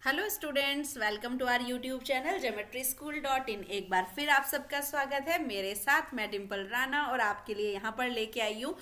Hello students, welcome to our YouTube channel geometry school.in। एक बार फिर आप सबका स्वागत है। मेरे साथ मैं डिम्पल राणा और आपके लिए यहाँ पर लेके आई हूँ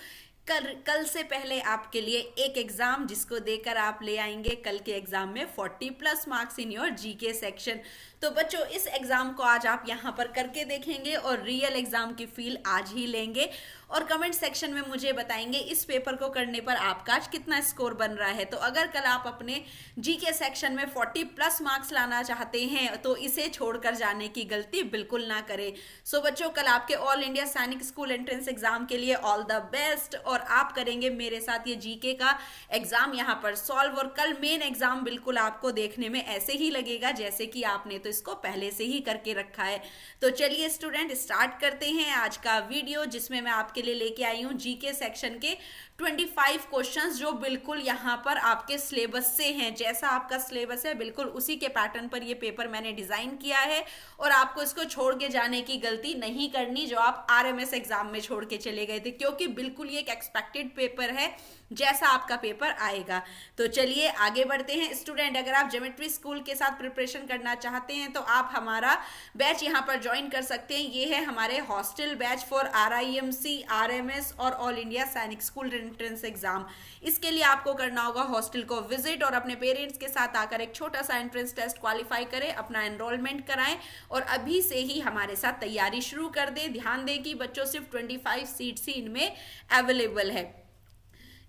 कल से पहले आपके लिए एक एग्जाम, जिसको देकर आप ले आएंगे कल के एग्जाम में 40+ marks in your GK section. तो बच्चों, इस एग्जाम को आज आप यहाँ पर करके देखेंगे और रियल एग्जाम की फील आज ही लेंगे और कमेंट सेक्शन में मुझे बताएंगे इस पेपर को करने पर आपका आज कितना स्कोर बन रहा है। तो अगर कल आप अपने जीके सेक्शन में 40+ मार्क्स लाना चाहते हैं तो इसे छोड़कर जाने की गलती बिल्कुल ना करें। सो बच्चों, कल आपके ऑल इंडिया सैनिक स्कूल एंट्रेंस एग्जाम के लिए ऑल द बेस्ट। और आप करेंगे मेरे साथ ये जीके का एग्जाम यहाँ पर सॉल्व, और कल मेन एग्जाम बिल्कुल आपको देखने में ऐसे ही लगेगा जैसे कि आपने तो इसको पहले से ही करके रखा है। तो चलिए स्टूडेंट, स्टार्ट करते हैं आज का वीडियो, जिसमें मैं आपके लिए लेके आई हूँ जीके सेक्शन के 25 क्वेश्चंस, जो बिल्कुल यहाँ पर आपके सिलेबस से हैं। जैसा आपका सिलेबस है बिल्कुल उसी के पैटर्न पर ये पेपर मैंने डिजाइन किया है, और आपको इसको छोड़ के जाने की गलती नहीं करनी जो आप आरएमएस एग्जाम में छोड़ के चले गए थे, क्योंकि बिल्कुल ये एक एक्सपेक्टेड पेपर है जैसा आपका पेपर आएगा। तो चलिए आगे बढ़ते हैं स्टूडेंट। अगर आप ज्योमेट्री स्कूल के साथ प्रिपरेशन करना चाहते हैं तो आप हमारा बैच यहाँ पर ज्वाइन कर सकते हैं। ये है हमारे hostel batch for RIMC, RMS और ऑल इंडिया सैनिक स्कूल एंट्रेंस एग्जाम। इसके लिए आपको करना होगा हॉस्टल को विजिट और अपने पेरेंट्स के साथ आकर एक छोटा सा एंट्रेंस टेस्ट क्वालिफाई करें, अपना एनरोलमेंट कराएं और अभी से ही हमारे साथ तैयारी शुरू कर दें। ध्यान दें कि बच्चों सिर्फ 25 सीट्स ही इनमें अवेलेबल है।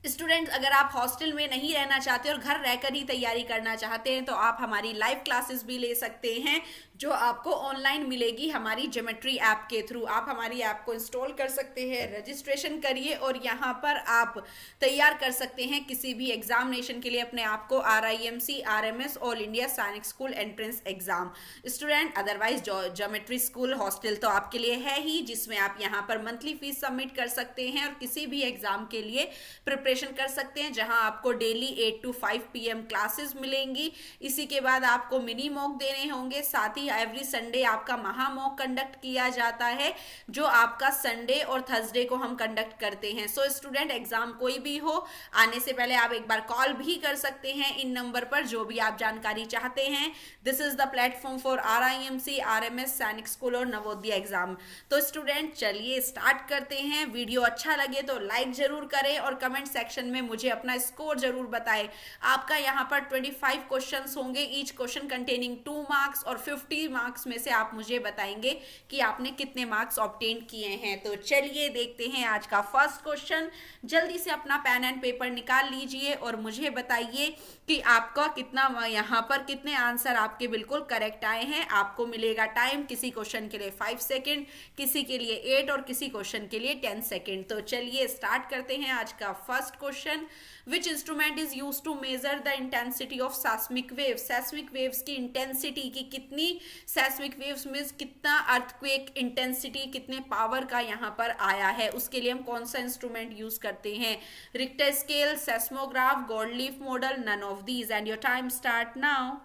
स्टूडेंट्स, अगर आप हॉस्टल में नहीं रहना चाहते और घर रहकर ही तैयारी करना चाहते हैं तो आप हमारी लाइव क्लासेस भी ले सकते हैं, जो आपको ऑनलाइन मिलेगी हमारी ज्योमेट्री ऐप के थ्रू। आप हमारी ऐप को इंस्टॉल कर सकते हैं, रजिस्ट्रेशन करिए और यहाँ पर आप तैयार कर सकते हैं किसी भी एग्जामिनेशन के लिए अपने आप को, आरआईएमसी, आरएमएस, ऑल इंडिया सैनिक school entrance exam. Student, otherwise geometry school hostel तो आपके लिए है ही, जिसमें आप यहाँ पर मंथली फीस सबमिट कर सकते हैं और किसी भी एग्जाम के लिए प्रिपरेशन कर सकते हैं, जहां आपको डेली 8 to 5 PM क्लासेस मिलेंगी। इसी के बाद आपको मिनी मॉक देने होंगे, साथ ही एवरी संडे आपका महा मॉक कंडक्ट किया जाता है, जो आपका संडे और थर्सडे को हम कंडक्ट करते हैं। सो स्टूडेंट, एग्जाम कोई भी हो, आने से पहले आप एक बार कॉल भी कर सकते हैं इन नंबर पर, जो भी आप जानकारी चाहते हैं। This is the platform for RIMC, RMS, सैनिक स्कूल और नवोदय एग्जाम। तो स्टूडेंट चलिए स्टार्ट करते हैं। वीडियो अच्छा लगे तो लाइक जरूर करें और कमेंट सेक्शन में मुझे अपना स्कोर जरूर बताएं। आपका यहाँ पर 25 क्वेश्चंस होंगे, ईच क्वेश्चन कंटेनिंग 2 मार्क्स, और 50 मार्क्स में से आप मुझे बताएंगे कि आपने कितने मार्क्स ऑब्टेन किए हैं। तो चलिए देखते हैं आज का फर्स्ट क्वेश्चन। जल्दी से अपना पेन एंड पेपर निकाल लीजिए और मुझे बताइए कि आपका कितना यहाँ पर कितने आंसर आपके बिल्कुल करेक्ट आए हैं। आपको मिलेगा टाइम, किसी क्वेश्चन के लिए 5 सेकेंड, किसी के लिए 8 और किसी क्वेश्चन के लिए 10 सेकेंड। तो चलिए स्टार्ट करते हैं आज का first question. Which instrument is use to measure the intensity of seismic waves? Seismic waves की इंटेंसिटी की कितनी, सेस्मिक वेव्स में कितना अर्थक्वेक इंटेंसिटी, कितने पावर का यहाँ पर आया है, उसके लिए हम कौन सा इंस्ट्रूमेंट यूज करते हैं? Richter scale, seismograph, gold leaf model, none of these. And your time start now.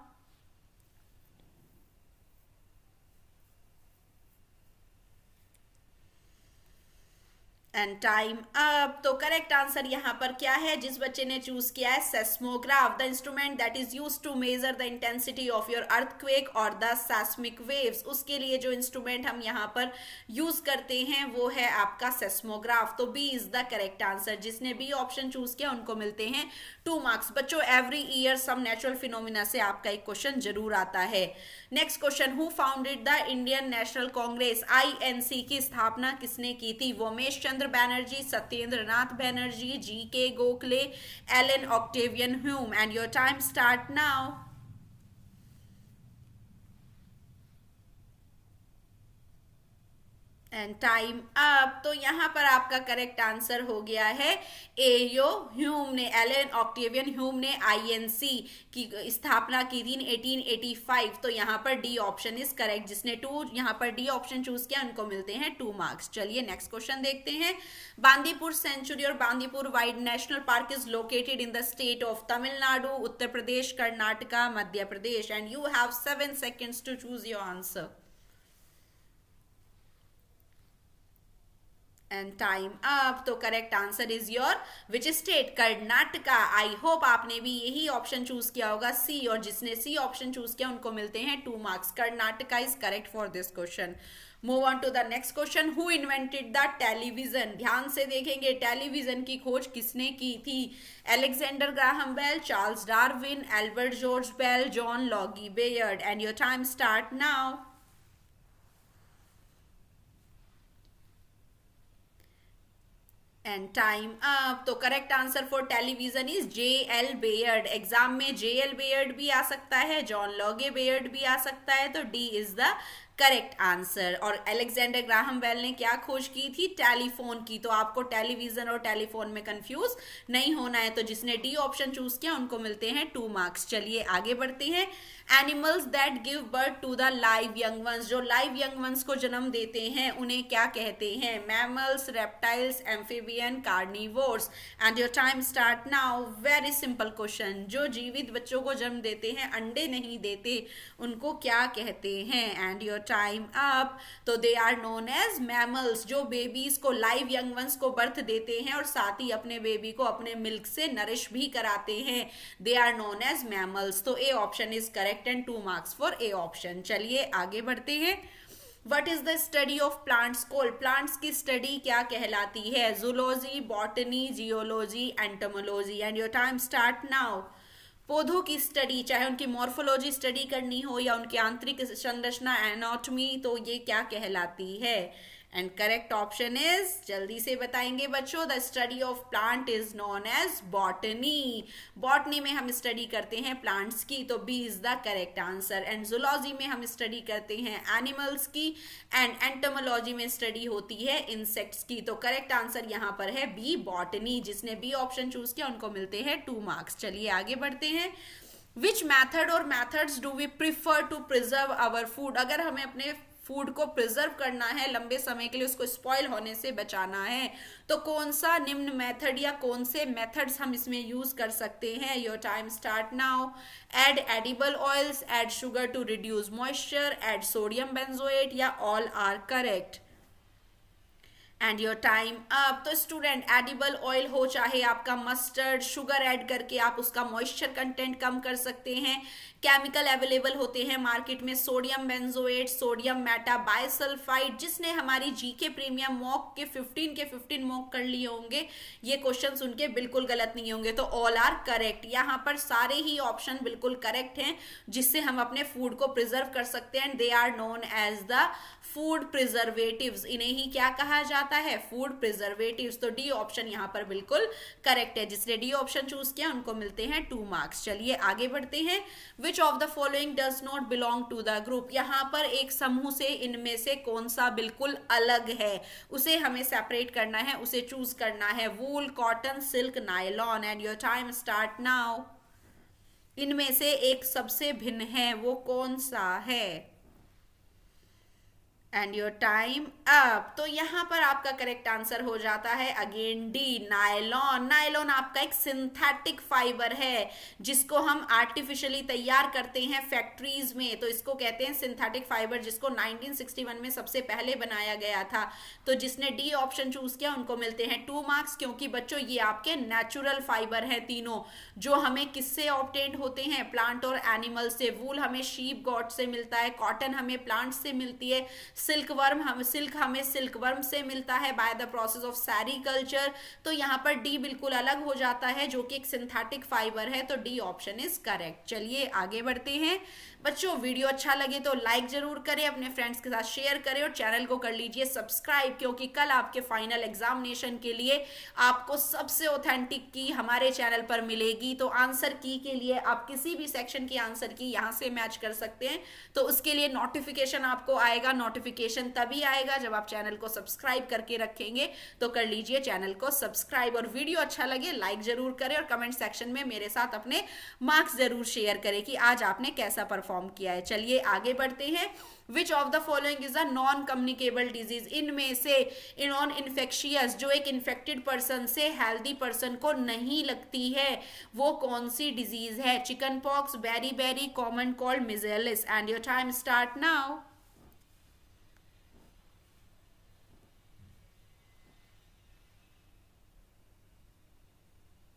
And time up. तो करेक्ट आंसर यहाँ पर क्या है, जिस बच्चे ने चूज किया है seismograph, the instrument that is use to measure the intensity of your earthquake और द सेस्मिक वेव्स। उसके लिए जो इंस्ट्रूमेंट हम यहाँ पर यूज करते हैं वो है आपका सेस्मोग्राफ। तो B is the correct answer. जिसने बी ऑप्शन चूज किया उनको मिलते हैं 2 मार्क्स। बच्चों, every year some natural phenomena से आपका एक क्वेश्चन जरूर आता है। Next question, who founded the Indian National Congress? INC की स्थापना किसने की थी? Womesh Chandra Banerjee, Satyendra Nath Banerjee, G K Gokhale, Allan Octavian Hume. And your time start now. And time up. तो यहाँ पर आपका करेक्ट आंसर हो गया है एयो ह्यूम ने, एलन ऑक्टेवियन ह्यूम ने आईएनसी की स्थापना की थी 1885। तो यहाँ पर डी ऑप्शन इज करेक्ट। जिसने यहाँ पर डी ऑप्शन चूज किया उनको मिलते हैं 2 मार्क्स। चलिए नेक्स्ट क्वेश्चन देखते हैं। बांदीपुर सेंचुरी और Bandipur wild national park is located in the state of Tamil Nadu, Uttar Pradesh, Karnataka, Madhya Pradesh. And you have 7 seconds to choose your answer. And time up. तो correct answer is your which state? Karnataka. I hope आपने भी यही option choose किया होगा, सी, और जिसने C option choose किया उनको मिलते हैं 2 marks. Karnataka is correct for this question. Move on to the next question. Who invented the television? ध्यान से देखेंगे, टेलीविजन की खोज किसने की थी? Alexander Graham Bell, Charles Darwin, Albert George Bell, John Logie Baird. And your time start now. And time up. तो correct answer for television is J L Baird. Exam में जे एल बेयर्ड भी आ सकता है, John Loggy Baird भी आ सकता है, तो D is the correct answer. और अलेक्जेंडर ग्राहम बेल ने क्या खोज की थी? टेलीफोन की। तो आपको टेलीविजन और टेलीफोन में कंफ्यूज नहीं होना है, तो जिसने डी ऑप्शन चूज किया उनको मिलते हैं 2 मार्क्स। चलिए आगे बढ़ते हैं। Animals that give birth to the live young ones, जो लाइव यंग वंस को जन्म देते हैं उन्हें क्या कहते हैं? Mammals, reptiles, amphibian, carnivores. And your time start now. Very simple question. जो जीवित बच्चों को जन्म देते हैं, अंडे नहीं देते, उनको क्या कहते हैं? And your time up. तो they are known as mammals. जो बेबीज को, लाइव यंग वंस को बर्थ देते हैं और साथ ही अपने बेबी को अपने मिल्क से नरिश भी कराते हैं, they are known as mammals. तो A option is correct and 2 marks for A option. चलिए आगे बढ़ते हैं। What is the study of plants called? Plants की स्टडी क्या कहलाती है? Zoology, botany, geology, entomology. And your time start now. पौधों की स्टडी, चाहे उनकी मॉर्फोलॉजी स्टडी करनी हो या उनकी आंतरिक संरचना, एनाटॉमी, तो ये क्या कहलाती है? एंड करेक्ट ऑप्शन इज, जल्दी से बताएंगे बच्चों, the study of plant is known as botany. Botany में हम स्टडी करते हैं प्लांट्स की, तो B is the correct answer. And zoology में हम स्टडी करते हैं एनिमल्स की, एंड एंटोमोलॉजी में स्टडी होती है इंसेक्ट्स की। तो करेक्ट आंसर यहाँ पर है बी, बॉटनी। जिसने बी ऑप्शन चूज किया उनको मिलते हैं 2 मार्क्स। चलिए आगे बढ़ते हैं। विच मैथड और methods do we prefer to preserve our food? अगर हमें अपने फूड को प्रिजर्व करना है, लंबे समय के लिए उसको स्पॉइल होने से बचाना है, तो कौन सा निम्न मेथड या कौन से मेथड्स हम इसमें यूज कर सकते हैं? Your time start now. Add edible oils, add sugar to reduce moisture, add sodium benzoate, या all are correct. And your time up. तो स्टूडेंट, एडिबल ऑयल हो चाहे आपका मस्टर्ड, शुगर ऐड करके आप उसका मॉइस्चर कंटेंट कम कर सकते हैं। केमिकल अवेलेबल होते हैं मार्केट में, सोडियम बेंजोएट, सोडियम मेटाबाइसल्फाइड। जिसने हमारी जीके प्रीमियम मॉक के 15 मॉक कर लिए होंगे, ये क्वेश्चन सुन के बिल्कुल गलत नहीं होंगे, तो ऑल आर करेक्ट। यहाँ पर सारे ही ऑप्शन बिल्कुल करेक्ट हैं जिससे हम अपने फूड को प्रिजर्व कर सकते हैं। They are known as the food preservatives. इन्हें ही क्या कहा जाता है? Food preservatives. तो डी ऑप्शन यहाँ पर बिल्कुल करेक्ट है। जिसने डी ऑप्शन चूज किया उनको मिलते हैं 2 मार्क्स। चलिए आगे बढ़ते हैं। Which of the following does not belong to the group? यहाँ पर एक समूह से इनमें से कौन सा बिल्कुल अलग है, उसे हमें सेपरेट करना है, उसे चूज करना है। Wool, cotton, silk, nylon. And your time start now. इनमें से एक सबसे भिन्न है, वो कौन सा है? And your time up. तो यहां पर आपका करेक्ट आंसर हो जाता है अगेन डी, नायलॉन। नायलॉन आपका एक सिंथेटिक फाइबर है जिसको हम आर्टिफिशियली तैयार करते हैं फैक्ट्रीज में, तो इसको कहते हैं सिंथेटिक फाइबर, जिसको 1961 में सबसे पहले बनाया गया था। तो जिसने डी ऑप्शन चूज किया उनको मिलते हैं 2 मार्क्स, क्योंकि बच्चों ये आपके नेचुरल फाइबर हैं तीनों, जो हमें किससे ऑब्टेन्ड होते हैं? प्लांट और एनिमल से। वूल हमें शीप गॉट से मिलता है, कॉटन हमें प्लांट से मिलती है, सिल्क हमें सिल्क वर्म से मिलता है by the process of sericulture. तो यहाँ पर डी बिल्कुल अलग हो जाता है, जो कि एक सिंथेटिक फाइबर है, तो डी ऑप्शन इज करेक्ट। चलिए आगे बढ़ते हैं। बच्चों, वीडियो अच्छा लगे तो लाइक जरूर करें, अपने फ्रेंड्स के साथ शेयर करें और चैनल को कर लीजिए सब्सक्राइब, क्योंकि कल आपके फाइनल एग्जामिनेशन के लिए आपको सबसे ऑथेंटिक की हमारे चैनल पर मिलेगी। तो आंसर की के लिए आप किसी भी सेक्शन की आंसर की यहाँ से मैच कर सकते हैं, तो उसके लिए नोटिफिकेशन आपको आएगा। नोटिफिकेशन तभी आएगा जब आप चैनल को सब्सक्राइब करके रखेंगे, तो कर लीजिए चैनल को सब्सक्राइब। और वीडियो अच्छा लगे लाइक जरूर करें और कमेंट सेक्शन में मेरे साथ अपने मार्क्स जरूर शेयर करें कि आज आपने कैसा परफॉर्म किया है। चलिए आगे बढ़ते हैं। Which of the following is a non communicable disease? इनमें से नॉन इन्फेक्शियस, जो एक इन्फेक्टेड पर्सन से हेल्दी पर्सन को नहीं लगती है, वो कौन सी डिजीज है? Chicken pox, beri, common cold, measles. And your time start now.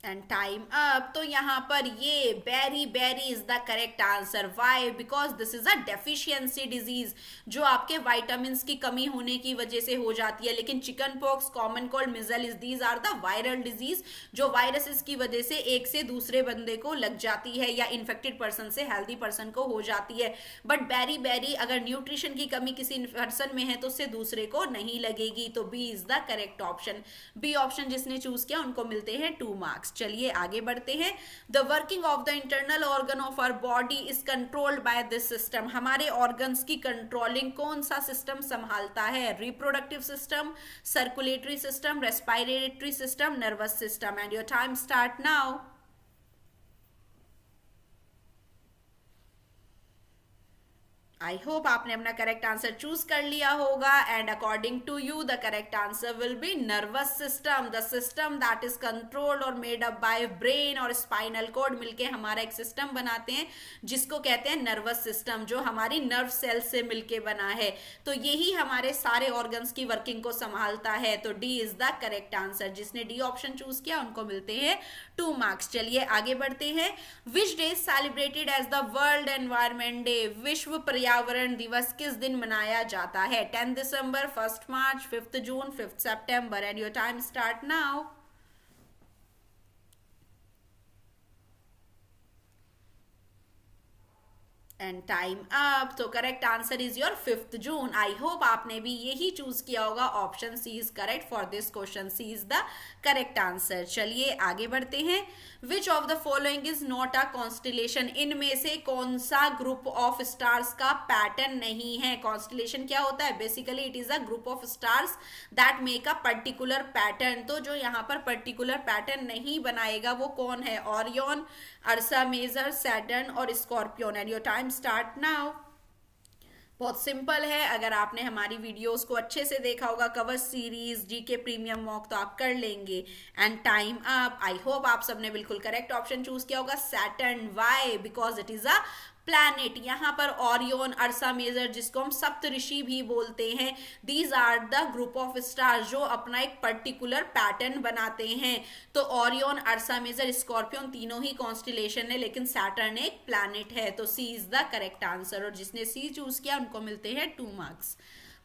And time up. तो यहाँ पर ये beriberi is the correct answer. Why? Because this is a deficiency disease, जो आपके वाइटामिन की कमी होने की वजह से हो जाती है। लेकिन chicken pox, common cold, measles, these are the viral disease, जो वायरसेस की वजह से एक से दूसरे बंदे को लग जाती है, या इन्फेक्टेड पर्सन से हेल्दी पर्सन को हो जाती है। बट बेरी बेरी अगर न्यूट्रिशन की कमी किसी पर्सन में है तो उससे दूसरे को नहीं लगेगी। तो B is the correct option. B option जिसने चूज किया उनको मिलते हैं 2 मार्क्स। चलिए आगे बढ़ते हैं। The working of the internal organ of our body is controlled by this system. हमारे ऑर्गन्स की कंट्रोलिंग कौन सा सिस्टम संभालता है? Reproductive system, circulatory system, respiratory system, nervous system. And your time start now. I hope आपने अपना correct answer choose कर लिया होगा। And according to you the correct answer will be nervous system, the system that is controlled और made up bye brain और spinal cord मिलके हमारा एक सिस्टम बनाते हैं जिसको कहते हैं नर्वस सिस्टम, जो हमारी नर्व सेल से मिलके बना है। तो यही हमारे सारे ऑर्गन्स की वर्किंग को संभालता है। तो D is the correct answer. जिसने डी ऑप्शन चूज किया उनको मिलते हैं 2 मार्क्स। चलिए आगे बढ़ते हैं। Which day celebrated as the world environment day? विश्व पर्यावरण दिवस किस दिन मनाया जाता है? 10 दिसंबर, 1 मार्च, 5 जून, 5 सितंबर। And your time start now. And time up. तो करेक्ट आंसर इज योर 5 जून। आई होप आपने भी यही चूज किया होगा। Option C is correct for this question. C is the correct answer. चलिए आगे बढ़ते हैं। Which of the following is not a constellation? इनमें से कौन सा ग्रुप ऑफ स्टार्स का पैटर्न नहीं है? कॉन्स्टिलेशन क्या होता है? Basically it is a group of stars that make a particular pattern. तो जो यहाँ पर पर्टिकुलर पैटर्न नहीं बनाएगा वो कौन है? ओरियन, अर्सा मेजर, सैटर्न और scorpion. And your time start now. बहुत सिंपल है। अगर आपने हमारी वीडियोस को अच्छे से देखा होगा, cover series, GK premium mock, तो आप कर लेंगे। And time up. I hope आप सबने बिल्कुल करेक्ट ऑप्शन चूज किया होगा, Saturn. Why? Because it is a planet. यहाँ पर ओरियन, अर्सा मेजर, जिसको हम सप्तऋषि भी बोलते हैं, these are the group of stars जो अपना एक पर्टिकुलर पैटर्न बनाते हैं। तो ओरियन, अर्सा मेजर, स्कॉर्पियन तीनों ही कॉन्स्टिलेशन है, लेकिन सैटर्न एक प्लैनेट है। तो C is the correct answer. और जिसने सी चूज किया उनको मिलते हैं 2 marks.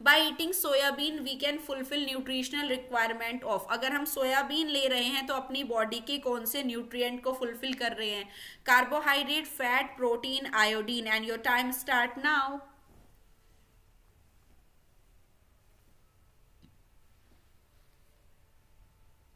By eating soybean we can fulfil nutritional requirement of. अगर हम सोयाबीन ले रहे हैं तो अपनी बॉडी के कौन से न्यूट्रिएंट को फुलफिल कर रहे हैं? Carbohydrate, fat, protein, iodine. And your time start now.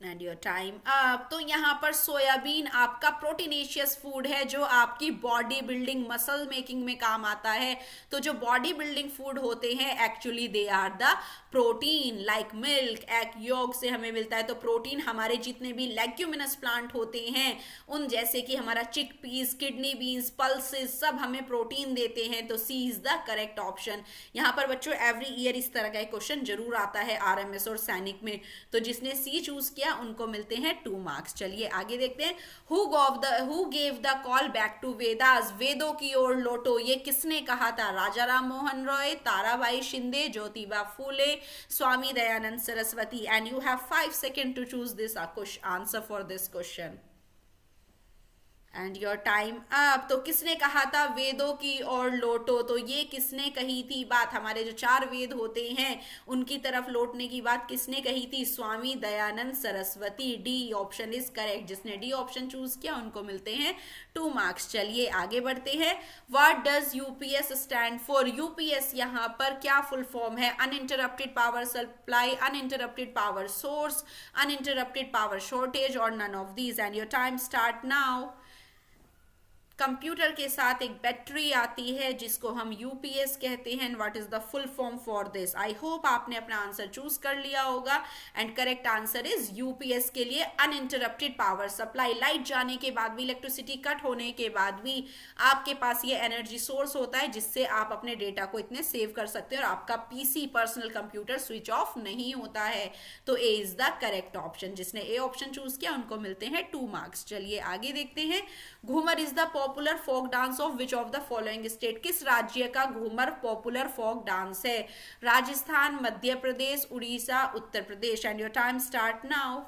And your time up. तो यहाँ पर सोयाबीन आपका प्रोटीनेशियस फूड है जो आपकी बॉडी बिल्डिंग, मसल मेकिंग में काम आता है। तो जो बॉडी बिल्डिंग फूड होते हैं actually they are the protein, like milk, egg yolk से हमें मिलता है। तो प्रोटीन हमारे जितने भी लेग्यूमिनस प्लांट होते हैं उन जैसे कि हमारा चिक पीस, किडनी बीन्स, पल्सेस, सब हमें प्रोटीन देते हैं। तो C is the correct option. यहाँ पर बच्चों एवरी ईयर इस तरह का एक क्वेश्चन जरूर आता है आरएमएस और सैनिक में। तो जिसने सी चूज किया उनको मिलते हैं 2 मार्क्स। चलिए आगे देखते हैं। Who gave the call back to Vedas? वेदों की ओर लौटो, ये किसने कहा था? Raja Ram Mohan Roy, Tarabai Shinde, Jyotiba Phule, Swami Dayanand Saraswati. And you have 5 second to choose this answer for this question. And your time up. तो किसने कहा था वेदों की ओर लौटो? तो ये किसने कही थी बात? हमारे जो 4 वेद होते हैं उनकी तरफ लौटने की बात किसने कही थी? Swami Dayanand Saraswati. D option is correct. जिसने डी ऑप्शन चूज किया उनको मिलते हैं 2 मार्क्स। चलिए आगे बढ़ते हैं। What does UPS stand for? UPS यहाँ पर क्या फुल फॉर्म है? Uninterrupted power supply, uninterrupted power source, uninterrupted power shortage और none of these. And your time start now. Computer के साथ एक बैटरी आती है जिसको हम यूपीएस कहते हैं। What is the full form for this? I hope आपने अपना आंसर चूज कर लिया होगा। And correct answer is UPS के लिए अनइंटरप्टेड पावर सप्लाई। लाइट जाने के बाद भी, इलेक्ट्रिसिटी कट होने के बाद भी आपके पास ये एनर्जी सोर्स होता है जिससे आप अपने डेटा को इतने सेव कर सकते हैं और आपका PC, personal computer switch off नहीं होता है। तो ए इज द करेक्ट ऑप्शन। जिसने ए ऑप्शन चूज किया उनको मिलते हैं 2 मार्क्स। चलिए आगे देखते हैं। Ghoomar is the popular folk dance of which of the following state? किस राज्य का घूमर पॉपुलर फोक डांस है? Rajasthan, Madhya Pradesh, Orissa, Uttar Pradesh. And your time start now.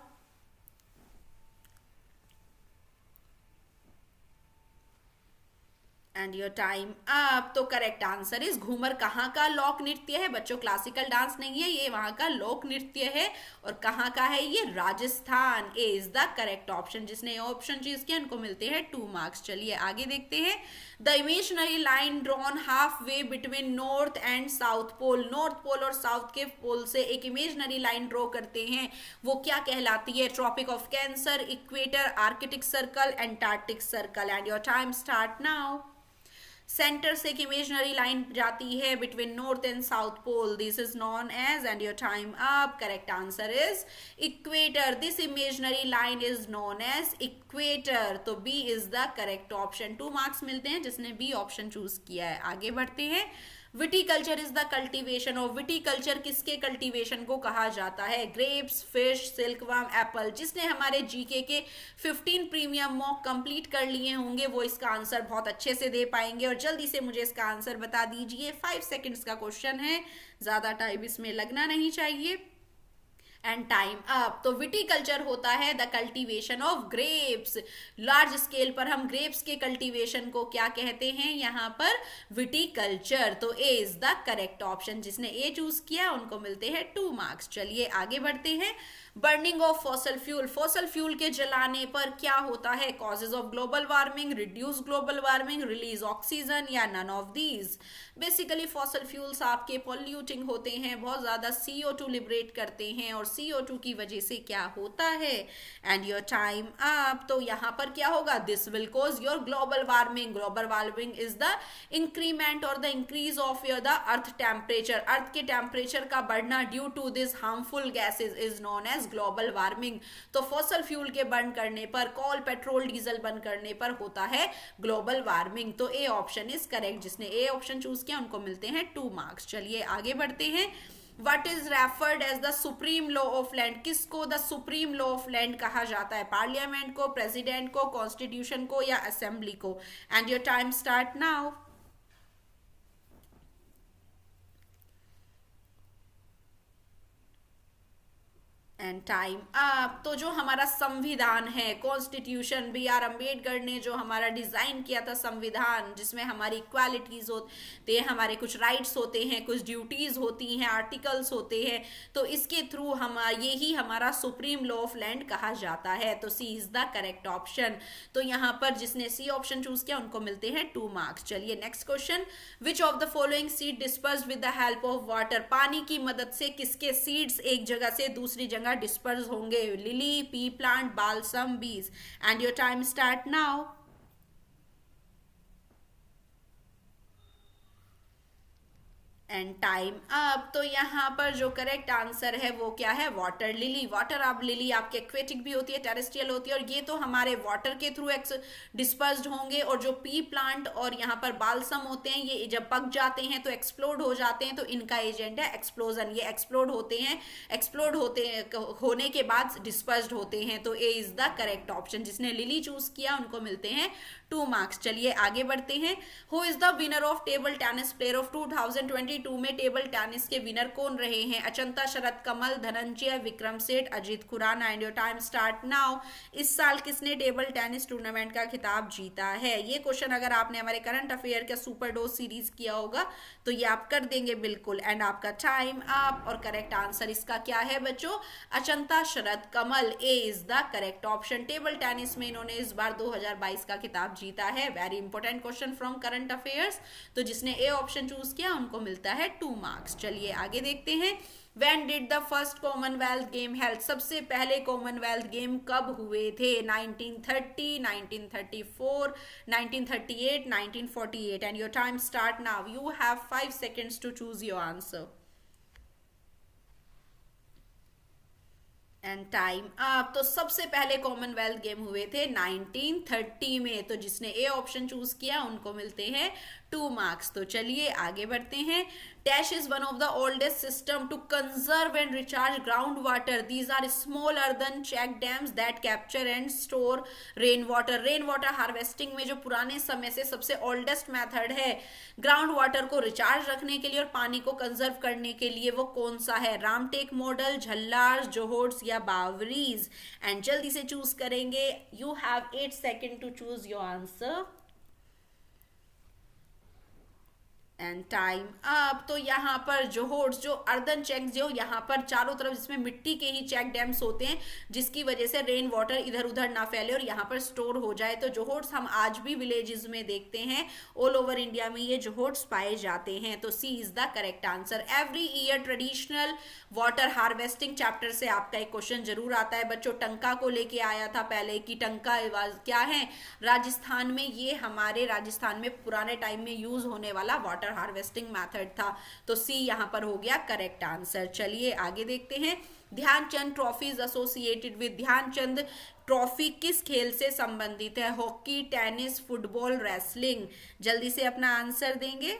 And your time up. तो करेक्ट आंसर इज घूमर कहाँ का लोक नृत्य है बच्चों? क्लासिकल डांस नहीं है ये, वहां का लोक नृत्य है। और कहाँ का है ये? राजस्थान। ए इज द करेक्ट ऑप्शन। जिसने ये ऑप्शन चूज किया उनको मिलते हैं 2 मार्क्स। चलिए आगे देखते हैं। The imaginary line drawn halfway between north and south pole. North pole और साउथ के पोल से एक इमेजिनरी लाइन ड्रॉ करते हैं, वो क्या कहलाती है? Tropic of cancer, equator, arctic circle, antarctic circle. And your time start now. Centre से एक इमेजिनरी लाइन जाती है between north and south pole, this is known as, and your time up. Correct answer is equator. This imaginary line is known as equator. तो B is the correct option. 2 marks मिलते हैं जिसने B option choose किया है। आगे बढ़ते हैं। Viticulture is the cultivation of. Viticulture किसके कल्टीवेशन को कहा जाता है? Grapes, fish, silkworm, Apple. जिसने हमारे जीके के 15 प्रीमियम मॉक कंप्लीट कर लिए होंगे वो इसका आंसर बहुत अच्छे से दे पाएंगे। और जल्दी से मुझे इसका आंसर बता दीजिए। 5 सेकेंड्स का क्वेश्चन है, ज्यादा टाइम इसमें लगना नहीं चाहिए। And time up. तो विटीकल्चर होता है the cultivation of grapes. Large scale पर हम ग्रेप्स के कल्टीवेशन को क्या कहते हैं यहाँ पर? विटीकल्चर। तो ए इज द करेक्ट ऑप्शन। जिसने ए चूज किया उनको मिलते हैं 2 मार्क्स। चलिए आगे बढ़ते हैं। Burning of fossil fuel. Fossil fuel के जलाने पर क्या होता है? Causes of global warming, reduce global warming, release oxygen, या none of these. Basically fossil fuels आपके पॉल्यूटिंग होते हैं, बहुत ज्यादा CO2 लिबरेट करते हैं, और CO2 की वजह से क्या होता है? And your time up. तो यहाँ पर क्या होगा? This will cause your global warming. Global warming is the increment और the increase of your the earth temperature. Earth के टेम्परेचर का बढ़ना due to this harmful gases is known as global warming. तो फॉसल फ्यूल के burn करने पर, कोल, petrol, diesel burn करने पर होता है ग्लोबल वार्मिंग। तो ए ऑप्शन इज करेक्ट। जिसने ए ऑप्शन चूज किया उनको मिलते हैं 2 मार्क्स। चलिए आगे बढ़ते हैं। What is referred as the supreme law of land? किसको the supreme law of land कहा जाता है? पार्लियामेंट को, प्रेसिडेंट को, कॉन्स्टिट्यूशन को, या असेंबली को? And your time start now. And time up. तो जो हमारा संविधान है, कॉन्स्टिट्यूशन, B.R. अम्बेडकर ने जो हमारा डिजाइन किया था संविधान, जिसमें हमारी इक्वालिटीज होती है, हमारे कुछ राइट्स होते हैं, कुछ ड्यूटीज होती हैं, आर्टिकल्स होते हैं, तो इसके थ्रू हम यही हमारा सुप्रीम लॉ ऑफ लैंड कहा जाता है। तो C is the correct option. तो यहाँ पर जिसने सी ऑप्शन चूज किया उनको मिलते हैं 2 मार्क्स। चलिए next question. Which of the following seed disperse with the help of water? पानी की मदद से किसके सीड्स एक जगह से दूसरी जगह डिस्पर्स होंगे? लिली, पी प्लांट, बालसम, बीज। And your time start now. And time up. तो यहाँ पर जो करेक्ट आंसर है वो क्या है? Water lily. वाटर आप लिली आपके एक्वेटिक भी होती है, टेरेस्ट्रियल होती है, और ये तो हमारे वाटर के थ्रू डिस्पर्स्ड होंगे। और जो पी प्लांट और यहाँ पर बालसम होते हैं, ये जब पक जाते हैं तो एक्सप्लोड हो जाते हैं, तो इनका एजेंट है एक्सप्लोजन। ये एक्सप्लोड होते हैं, होने के बाद डिस्पर्स्ड होते हैं। तो ए इज द करेक्ट ऑप्शन। जिसने लिली चूज किया उनको मिलते हैं 2 मार्क्स। चलिए आगे बढ़ते हैं। Who is the winner of table tennis player of 2022 में? टेबल टेनिस के विनर कौन रहे हैं? अचंता, शरद कमल, Dhananjay, Vikram Seth, Ajit Khurana. And your time start now. इस साल किसने टेबल टेनिस टूर्नामेंट का खिताब जीता है? ये क्वेश्चन अगर आपने हमारे करंट अफेयर का सुपर डोज सीरीज किया होगा तो ये आप कर देंगे बिल्कुल। एंड आपका टाइम अप। और करेक्ट आंसर इसका क्या है बच्चों? Achanta, Sharath Kamal. A is the correct option. Table tennis में इन्होंने इस बार 2022 का खिताब जीता है। Very important question from current affairs. तो जिसने ए ऑप्शन चूज किया उनको मिलता है 2 मार्क्स। चलिए आगे देखते हैं। When did the first Commonwealth game held? सबसे पहले कॉमनवेल्थ गेम कब हुए थे? 1930, 1934, 1938, 1948. And your time start now. You have 5 seconds to choose your answer. And time up. तो सबसे पहले कॉमनवेल्थ गेम हुए थे 1930 में। तो जिसने ए ऑप्शन चूज किया उनको मिलते हैं 2 मार्क्स। तो चलिए आगे बढ़ते हैं। Dash is one of the oldest system to conserve and recharge ground water. These are small earthen check dams that capture and store rain water. Rain water harvesting में जो पुराने समय से सबसे ओल्डेस्ट मेथड है ग्राउंड वाटर को recharge रखने के लिए और पानी को कंजर्व करने के लिए, वो कौन सा है? रामटेक मॉडल, झल्लार, जोहोर्स, या बावरीज। एंड जल्दी से चूज करेंगे। You have 8 second to choose your answer. And time up. तो यहाँ पर जोहोर्स जो अर्दन चेक जो यहाँ पर चारों तरफ जिसमें मिट्टी के ही चेक डैम्स होते हैं जिसकी वजह से रेन वाटर इधर उधर ना फैले और यहाँ पर स्टोर हो जाए, तो जोहोर्स हम आज भी विलेजेस में देखते हैं। ऑल ओवर इंडिया में ये जोहोर्स पाए जाते हैं। तो C is the correct answer. Every year traditional water harvesting chapter से आपका एक क्वेश्चन जरूर आता है बच्चों। टंका को लेके आया था पहले कि टंका क्या है राजस्थान में, ये हमारे राजस्थान में पुराने टाइम में यूज होने वाला वाटर हार्वेस्टिंग मेथड था। तो सी यहां पर हो गया करेक्ट आंसर। चलिए आगे देखते हैं। Dhyan Chand trophy is associated with, Dhyan Chand trophy किस खेल से संबंधित है? Hockey, tennis, football, wrestling? जल्दी से अपना आंसर देंगे।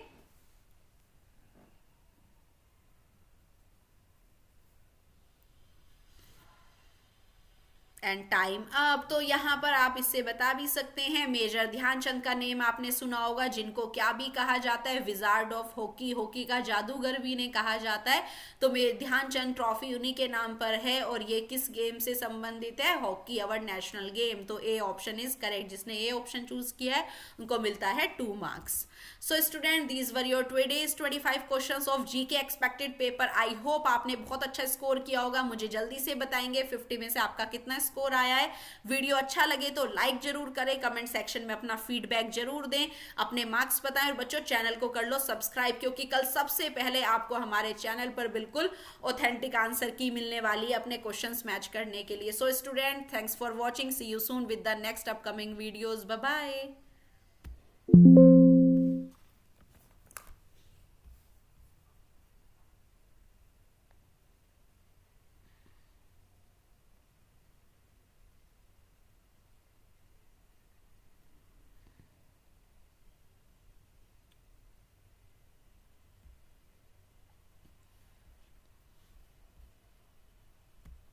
And time up. तो यहाँ पर आप इससे बता भी सकते हैं मेजर ध्यानचंद का नेम आपने सुना होगा, जिनको क्या भी कहा जाता है? विजार्ड ऑफ हॉकी, हॉकी का जादूगर भी इन्हें कहा जाता है। तो ध्यानचंद ट्रॉफी उन्हीं के नाम पर है और ये किस गेम से संबंधित है? Hockey, our national game. तो ए ऑप्शन इज करेक्ट। जिसने ए ऑप्शन चूज किया है उनको मिलता है 2 marks. So student these were your today's 25 questions of GK expected paper. I hope आपने बहुत अच्छा स्कोर किया होगा। मुझे जल्दी से बताएंगे 50 में से आपका कितना स्कोर आया है। वीडियो अच्छा लगे तो लाइक जरूर करें, कमेंट सेक्शन में अपना फीडबैक जरूर दें, अपने मार्क्स बताएं और बच्चों चैनल को कर लो सब्सक्राइब, क्योंकि कल सबसे पहले आपको हमारे चैनल पर बिल्कुल ऑथेंटिक आंसर की मिलने वाली है अपने क्वेश्चंस मैच करने के लिए। So student thanks for watching, see you soon with the next upcoming videos. Bye bye.